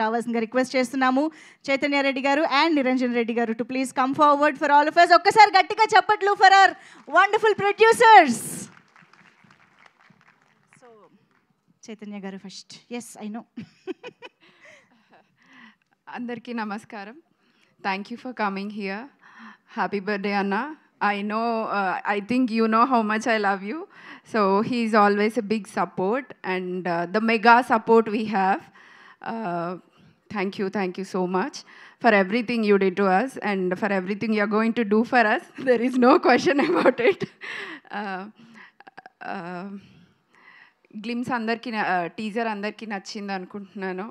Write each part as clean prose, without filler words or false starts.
రావాల్సిందిగా రిక్వెస్ట్ చేస్తున్నాము చైతన్య రెడ్డి గారు and Niranjan Reddy garu to please come forward for all of us. ఒక్కసారి గట్టిగా చప్పట్లు for our wonderful producers. So Chaitanya garu first. Yes I know. అందరికీ నమస్కారం. Thank you for coming here. Happy birthday అన్న. I know, I think you know how much I love you. So he's always a big support and the mega support we have. Thank you so much for everything you did to us and for everything you're going to do for us. There is no question about it. Glimpse andarki teaser andarki nachindi anukuntunnanu.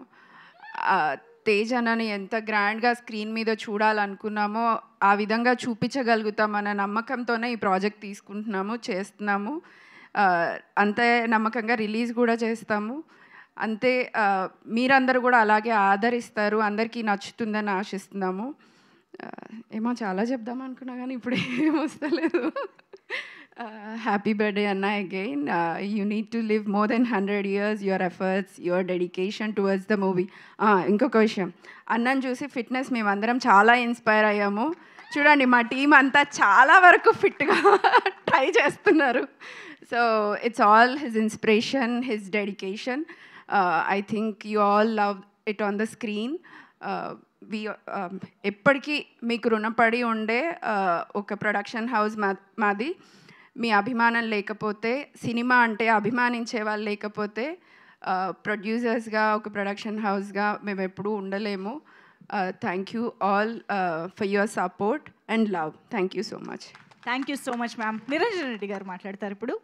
Tej అన్నని ఎంత గ్రాండ్గా screen మీద చూడాలనుకున్నామో ఆ విధంగా చూపించగలుగుతామన్న నమ్మకంతోనే ఈ project తీసుకుంటున్నాము, చేస్తున్నాము. అంతే నమ్మకంగా రిలీజ్ కూడా చేస్తాము. అంతే మీరందరూ కూడా అలాగే ఆదరిస్తారు, అందరికీ నచ్చుతుందని ఆశిస్తున్నాము. ఏమో చాలా చెప్దాం అనుకున్నా కానీ ఇప్పుడు ఏమొస్తలేదు. హ్యాపీ బర్త్డే అన్న again. You need to live more than 100 years, your efforts, your dedication towards the movie. ఇంకొక విషయం, అన్నను చూసి ఫిట్నెస్ మేమందరం చాలా ఇన్స్పైర్ అయ్యాము. చూడండి మా టీం అంతా చాలా వరకు ఫిట్గా ట్రై చేస్తున్నారు. So it's all his inspiration, his dedication. I think you all love it on the screen. ఎప్పటికీ మీకు రుణపడి ఉండే ఒక ప్రొడక్షన్ హౌస్ మాది. మీ అభిమానం లేకపోతే, సినిమా అంటే అభిమానించే వాళ్ళు లేకపోతే ప్రొడ్యూసర్స్గా, ఒక ప్రొడక్షన్ హౌస్గా మేము ఎప్పుడూ ఉండలేము. Thank you all for your support and love. Thank you so much. Thank you so much ma'am. Niranjan Reddy గారు మాట్లాడతారు ఇప్పుడు.